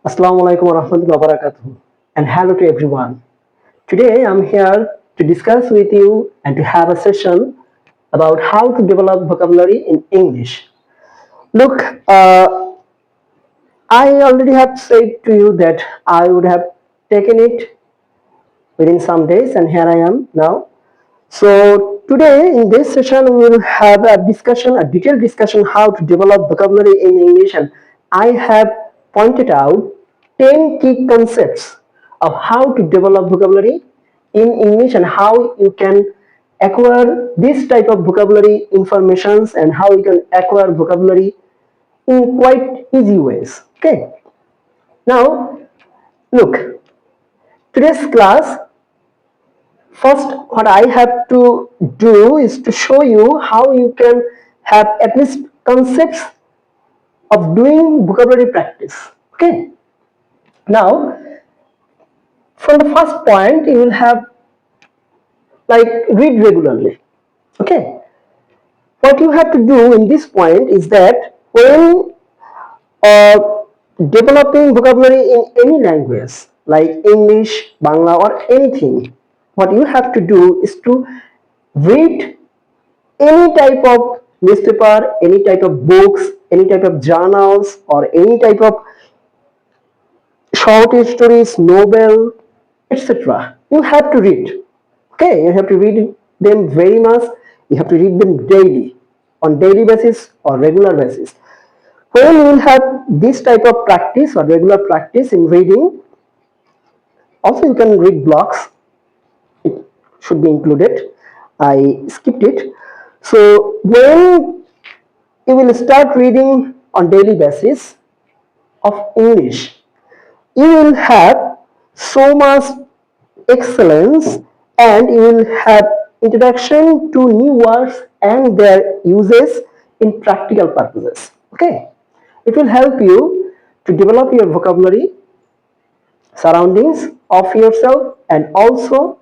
Assalamualaikum warahmatullahi wabarakatuh and hello to everyone. Today I'm here to discuss with you and to have a session about how to develop vocabulary in English. Look, I already have said to you that I would have taken it within some days and here I am now. So today in this session we will have a discussion, a detailed discussion how to develop vocabulary in English, and I have pointed out 10 key concepts of how to develop vocabulary in English and how you can acquire this type of vocabulary informations and how you can acquire vocabulary in quite easy ways. Okay. Now look, today's class, first, what I have to do is to show you how you can have at least concepts of doing vocabulary practice. Okay. Now, from the first point, you will have like read regularly. Okay. What you have to do in this point is that when uh, developing vocabulary in any language like English, Bangla, or anything, what you have to do is to read any type of newspaper, any type of books, any type of journals, or any type of short stories, novel, etc. You have to read. Okay, you have to read them very much. You have to read them daily, on daily basis or regular basis. When you will have this type of practice or regular practice in reading, also you can read blogs. It should be included. I skipped it. So when you will start reading on daily basis of English, you will have so much excellence and you will have introduction to new words and their uses in practical purposes. Okay, it will help you to develop your vocabulary, surroundings of yourself and also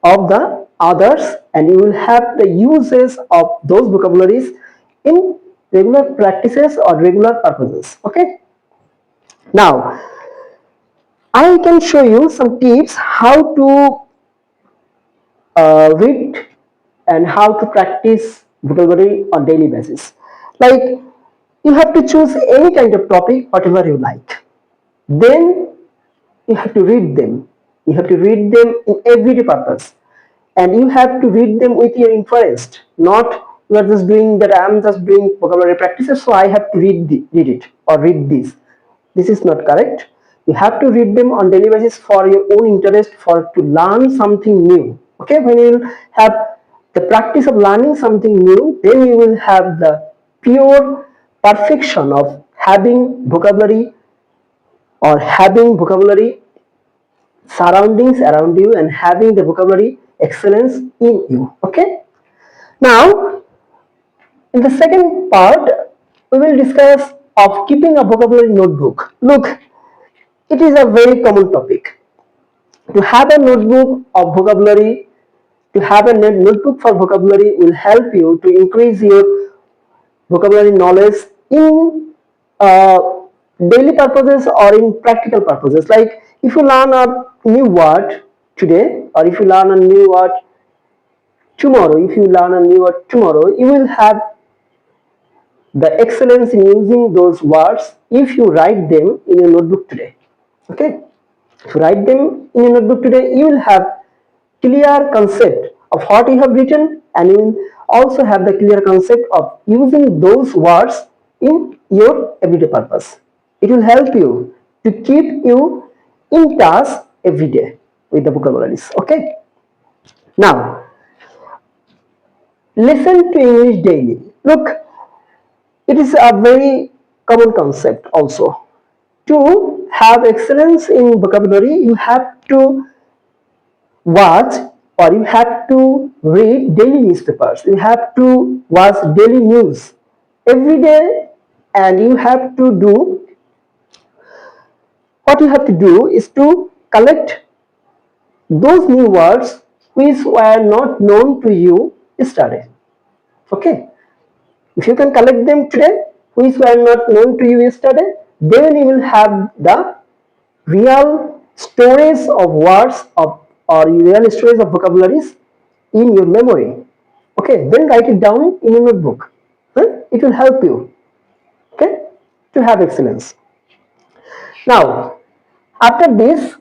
of the others, and you will have the uses of those vocabularies in regular practices or regular purposes. Okay, now I can show you some tips how to read and how to practice vocabulary on daily basis. Like, you have to choose any kind of topic whatever you like, then you have to read them. You have to read them in everyday purpose, and you have to read them with your interest. Not you are just doing that. I am just doing vocabulary practices, so I have to read it or read this. This is not correct. You have to read them on daily basis for your own interest, for to learn something new. Okay, when you will have the practice of learning something new, then you will have the pure perfection of having vocabulary or having vocabulary surroundings around you and having the vocabulary excellence in you. Okay, now in the second part we will discuss of keeping a vocabulary notebook. Look, it is a very common topic. To have a notebook of vocabulary, to have a notebook for vocabulary will help you to increase your vocabulary knowledge in uh, daily purposes or in practical purposes. Like, if you learn a new word today or if you learn a new word tomorrow, you will have the excellence in using those words if you write them in your notebook today. Okay, if you write them in your notebook today, you will have clear concept of what you have written, and you will also have the clear concept of using those words in your everyday purpose. It will help you to keep you in touch every day with the vocabularies. Okay, now listen to English daily. Look, it is a very common concept also. To have excellence in vocabulary, you have to watch or you have to read daily newspapers. You have to watch daily news every day, and you have to do what you have to do is to collect those new words which were not known to you yesterday. Okay, if you can collect them today which were not known to you yesterday, then you will have the real storage of words of or real storage of vocabularies in your memory. Okay, then write it down in your notebook. It will help you, okay, to have excellence. Now, after this,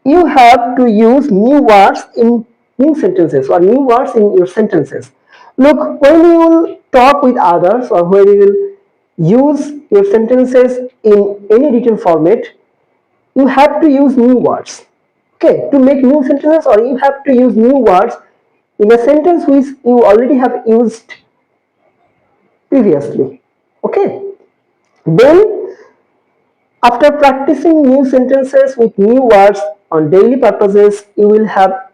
you have to use new words in new sentences or new words in your sentences. Look, when you will talk with others or when you will use your sentences in any written format, you have to use new words. Okay, to make new sentences, or you have to use new words in a sentence which you already have used previously. Okay, then after practicing new sentences with new words on daily purposes, you will have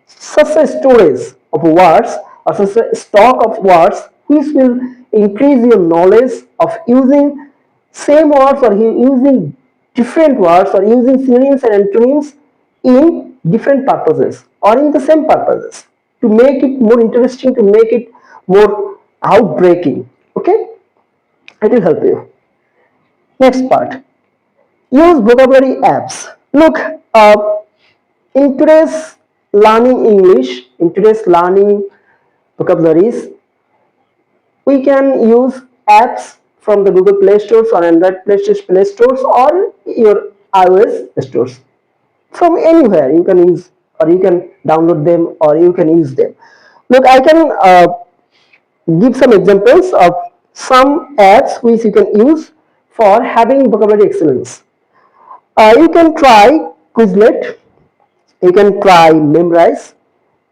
such a storage of words or such a stock of words which will increase your knowledge of using same words or using different words or using synonyms and antonyms in different purposes or in the same purposes to make it more interesting, to make it more outbreaking. Okay, it will help you. Next part. Use vocabulary apps. Look, in today's learning English, in today's learning vocabularies, we can use apps from the Google Play Stores or Android Play Stores or your iOS stores. From anywhere you can use, or you can download them, or you can use them. Look, I can give some examples of some apps which you can use for having vocabulary excellence. You can try Quizlet, you can try Memrise,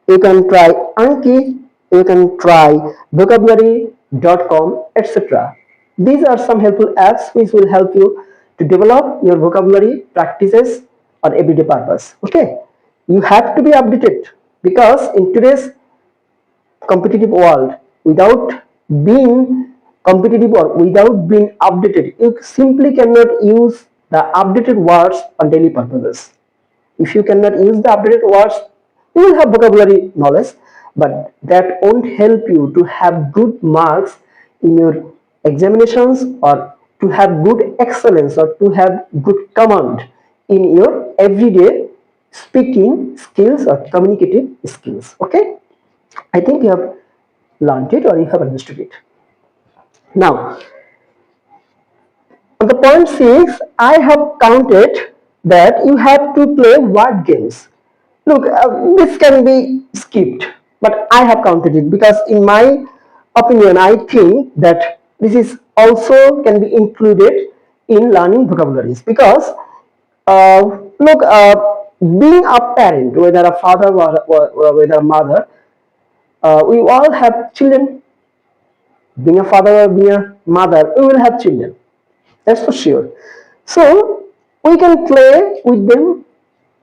you can try Anki, you can try vocabulary.com, etc. These are some helpful apps which will help you to develop your vocabulary practices on everyday purpose. Okay, you have to be updated because in today's competitive world, without being competitive or without being updated, you simply cannot use the updated words on daily purposes. If you cannot use the updated words, you will have vocabulary knowledge, but that won't help you to have good marks in your examinations or to have good excellence or to have good command in your everyday speaking skills or communicative skills. Okay, I think you have learned it or you have understood it. Now, on the point 6, I have counted that you have to play word games. Look, this can be skipped, but I have counted it because, in my opinion, I think that this is also can be included in learning vocabularies because, look, being a parent, whether a father or whether a mother, we all have children. Being a father or being a mother, we will have children. That's for sure. So we can play with them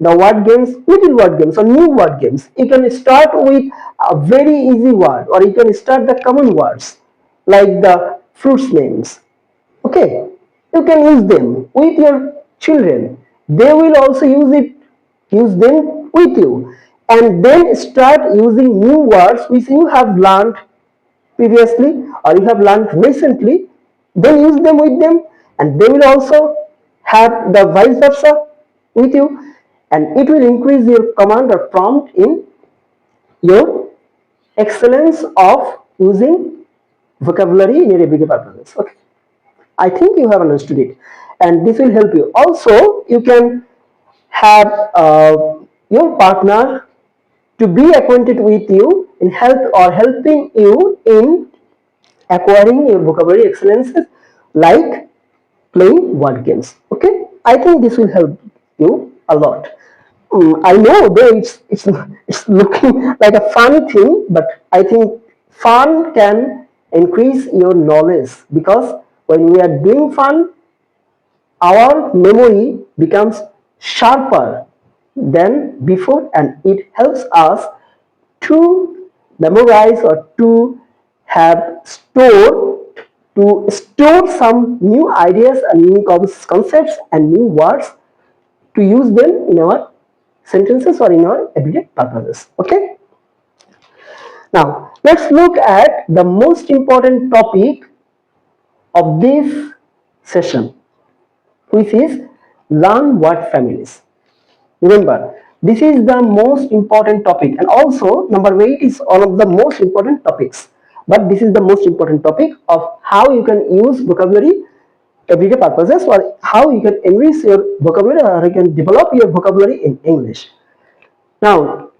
the word games, little word games or new word games. You can start with a very easy word or you can start the common words like the fruits names. Okay, you can use them with your children. They will also use them with you. And then start using new words which you have learned previously or you have learned recently, then use them with them and they will also have the vice versa with you, and it will increase your command or prompt in your excellence of using vocabulary in your everyday purposes. Okay, I think you have understood it, and this will help you. Also, you can have your partner to be acquainted with you in helping you in acquiring your vocabulary excellences like playing word games. Okay, I think this will help you a lot. I know though it's looking like a funny thing, but I think fun can increase your knowledge because when we are doing fun, our memory becomes sharper than before, and it helps us to memorize or to have store some new ideas and new concepts and new words to use them in our sentences or in our everyday purposes. Okay, now let's look at the most important topic of this session, which is learn word families. Remember, this is the most important topic, and also number 8 is one of the most important topics. But this is the most important topic of how you can use vocabulary everyday purposes, or how you can enrich your vocabulary, or you can develop your vocabulary in English. Now,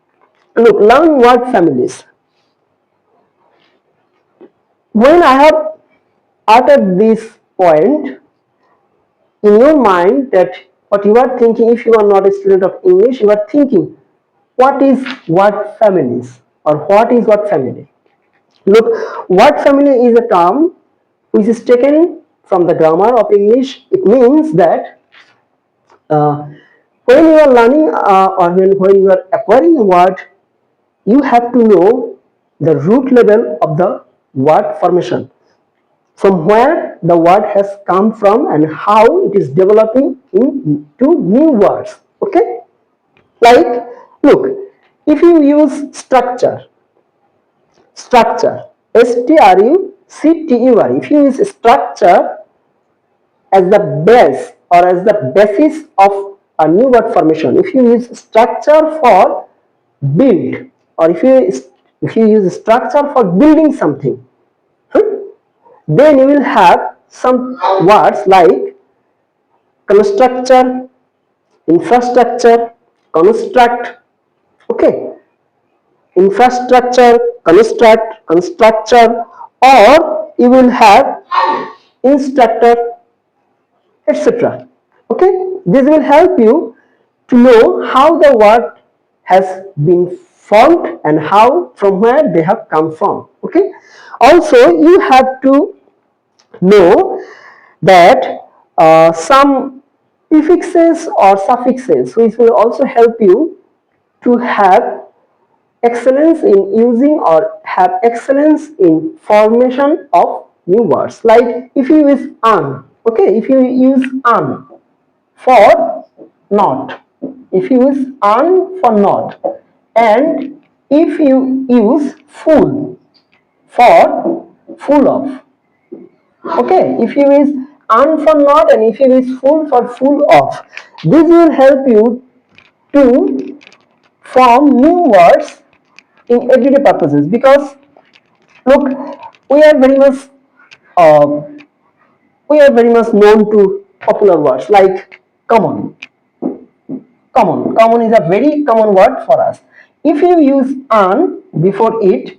look, learn word families. When I have uttered this point, in your mind that what you are thinking, if you are not a student of English, you are thinking, what is word families, or what is word family? Look, word family is a term which is taken from the grammar of English. It means that uh, when you are learning or when you are acquiring a word, you have to know the root level of the word formation, from where the word has come from and how it is developing into new words. Okay, like, look, if you use structure, structure, if you use structure as the base or as the basis of a new word formation, if you use structure for build, or if you use structure for building something, then you will have some words like constructor, infrastructure, construct. Okay, infrastructure, constructor, or you will have instructor, etc. Okay, this will help you to know how the word has been formed and how, from where they have come from. Okay, also you have to know that some prefixes or suffixes which will also help you to have excellence in using or have excellence in formation of new words. Like if you use un, okay, if you use un for not, if you use un for not, and if you use full for full of, okay, if you use un for not and if you use full for full of, this will help you to form new words in everyday purposes. Because look, we are very much uh, known to popular words like common. Common is a very common word for us. If you use an before it,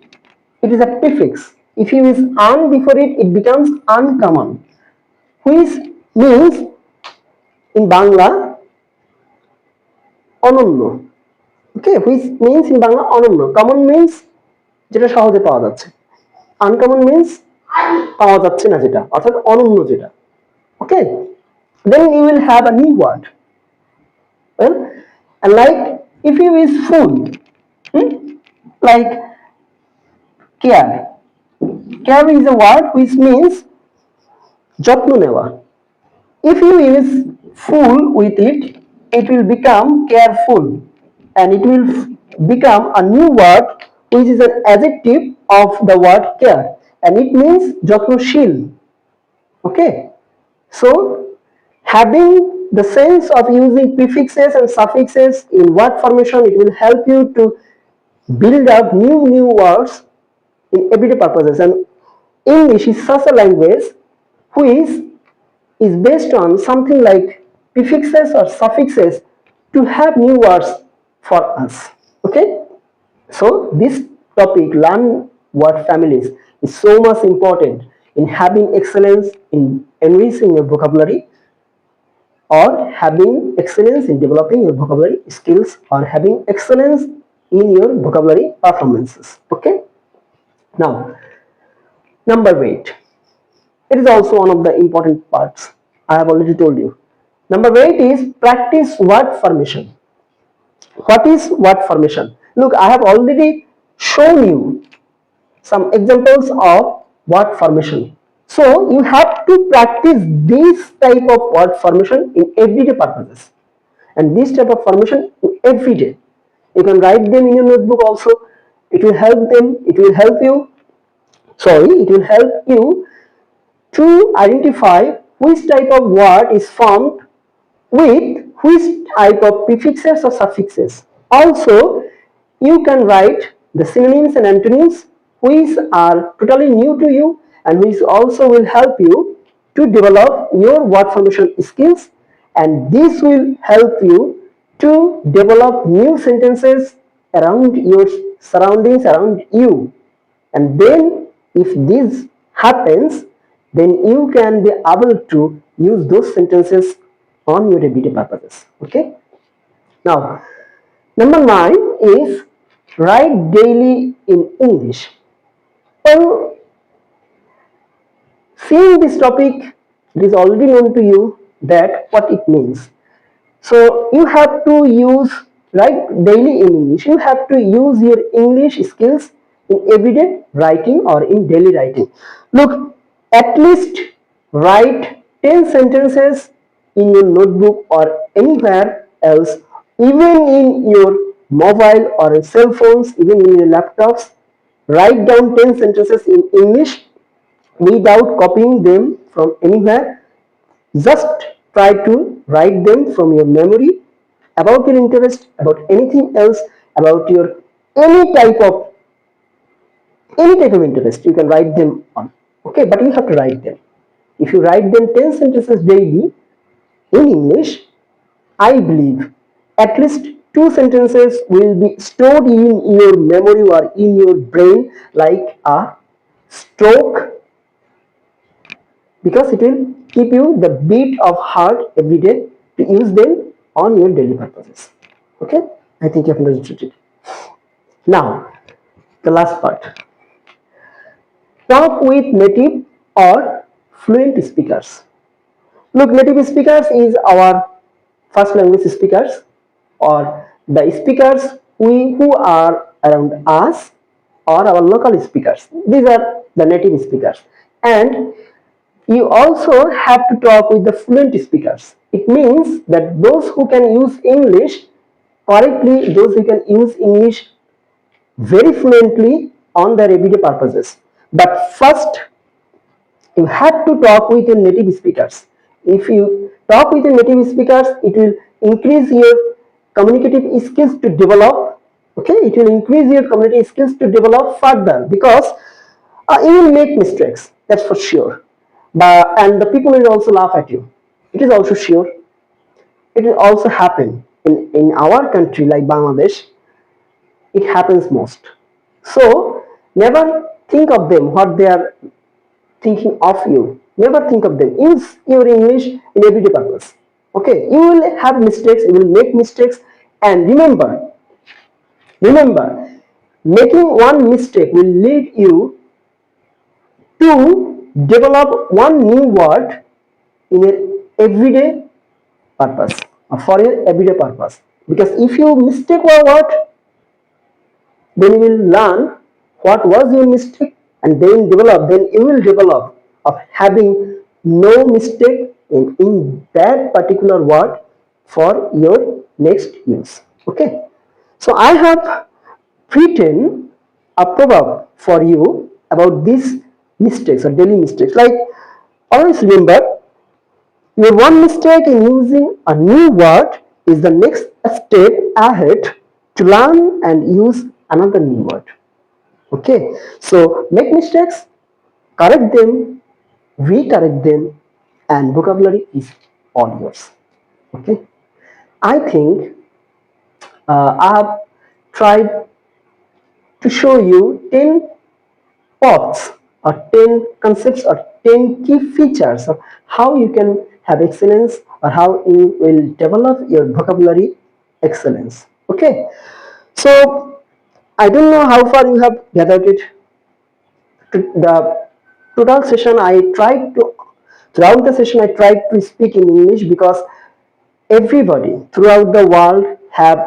it is a prefix. If you use an before it, it becomes uncommon, which means in Bangla অনন্য. Okay, which means in Bangla অনন্য. Common means যেটা সহজে পাওয়া যাচ্ছে, uncommon means পাওয়া যাচ্ছে না যেটা, অর্থাৎ অনন্য যেটা। ওকে, then you will have a new word. Well, and like if you use full, like care is a word which means যত্ন নেওয়া. If you use full with it, it will become careful, and it will become a new word which is an adjective of the word care, and it means যত্নশীল. Okay, so having the sense of using prefixes and suffixes in word formation, it will help you to build up new words in everyday purposes. And English is such a language which is based on something like prefixes or suffixes to have new words for us. Okay, so this topic, learn word families, is so much important in having excellence in enriching your vocabulary, or having excellence in developing your vocabulary skills, or having excellence in your vocabulary performances. Okay, now number 8, it is also one of the important parts. I have already told you. Number 8 is practice word formation. What is word formation? Look, I have already shown you some examples of word formation. So you have to practice this type of word formation in everyday purposes, and this type of formation every day. You can write them in your notebook also. It will help you to identify which type of word is formed with which type of prefixes or suffixes. Also, you can write the synonyms and antonyms which are totally new to you and which also will help you to develop your word formation skills, and this will help you to develop new sentences around your surroundings around you. And then if this happens, then you can be able to use those sentences on your everyday purposes. Okay. Now, number 9 is write daily in English. Well, seeing this topic, it is already known to you that what it means. So you have to use write daily in English. You have to use your English skills in everyday writing or in daily writing. Look, at least write 10 sentences in your notebook or anywhere else, even in your mobile or cell phones, even in your laptops. Write down 10 sentences in English without copying them from anywhere. Just try to write them from your memory about your interest, about anything else, about your any type of interest. You can write them on. Okay, but you have to write them. If you write them 10 sentences daily in English, I believe at least 2 sentences will be stored in your memory or in your brain like a stroke, because it will keep you the beat of heart every day to use them on your daily purposes. Okay, I think you have understood it. Now, the last part. Talk with native or fluent speakers. Look, native speakers is our first language speakers, or the speakers who are around us, or our local speakers. These are the native speakers. And you also have to talk with the fluent speakers. It means that those who can use English correctly, those who can use English very fluently on their everyday purposes. But first, you have to talk with your native speakers. If you talk with your native speakers, it will increase your communicative skills to develop. Okay, it will increase your communicative skills to develop further, because you will make mistakes, that's for sure. And the people will also laugh at you. It is also sure. It will also happen in our country like Bangladesh. It happens most. So never think of them what they are thinking of you. Never think of them. Use your English in everyday purpose. Okay, you will have mistakes, you will make mistakes, and remember, making one mistake will lead you to develop one new word in your everyday purpose, or for your everyday purpose. Because if you mistake one word, then you will learn what was your mistake, and then you will develop of having no mistake in that particular word for your next use. Okay, so I have written a proverb for you about these mistakes or daily mistakes. Like, always remember, your one mistake in using a new word is the next step ahead to learn and use another new word. Okay, so make mistakes, correct them, recorrect them, and vocabulary is all yours. Okay, I think I have tried to show you 10 paths or 10 concepts or 10 key features of how you can have excellence, or how you will develop your vocabulary excellence. Okay, so I don't know how far you have gathered it. The total session I tried to throughout the session I tried to speak in English, because everybody throughout the world have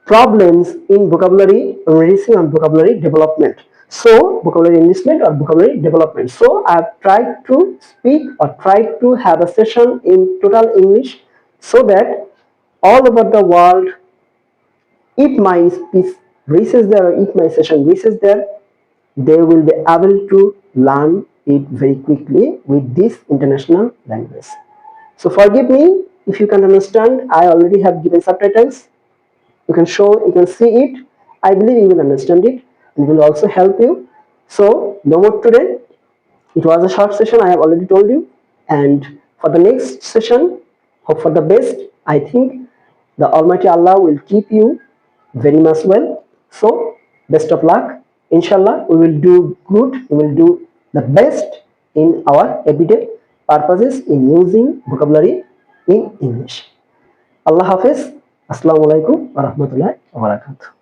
problems in vocabulary reducing and vocabulary development. So vocabulary enrichment or vocabulary development. So I have tried to speak or tried to have a session in total English, so that all over the world, if my speech reaches there, or if my session reaches there, they will be able to learn it very quickly with this international language. So forgive me If you can understand, I already have given subtitles. You can see it. I believe you will understand it and will also help you. So no more today. It was a short session, I have already told you. And for the next session, hope for the best. I think the Almighty Allah will keep you very much well. So, best of luck. Inshallah, we will do good. We will do the best in our everyday purposes in using vocabulary in English. Allah Hafiz. Assalamu alaikum wa rahmatullahi wa barakatuh.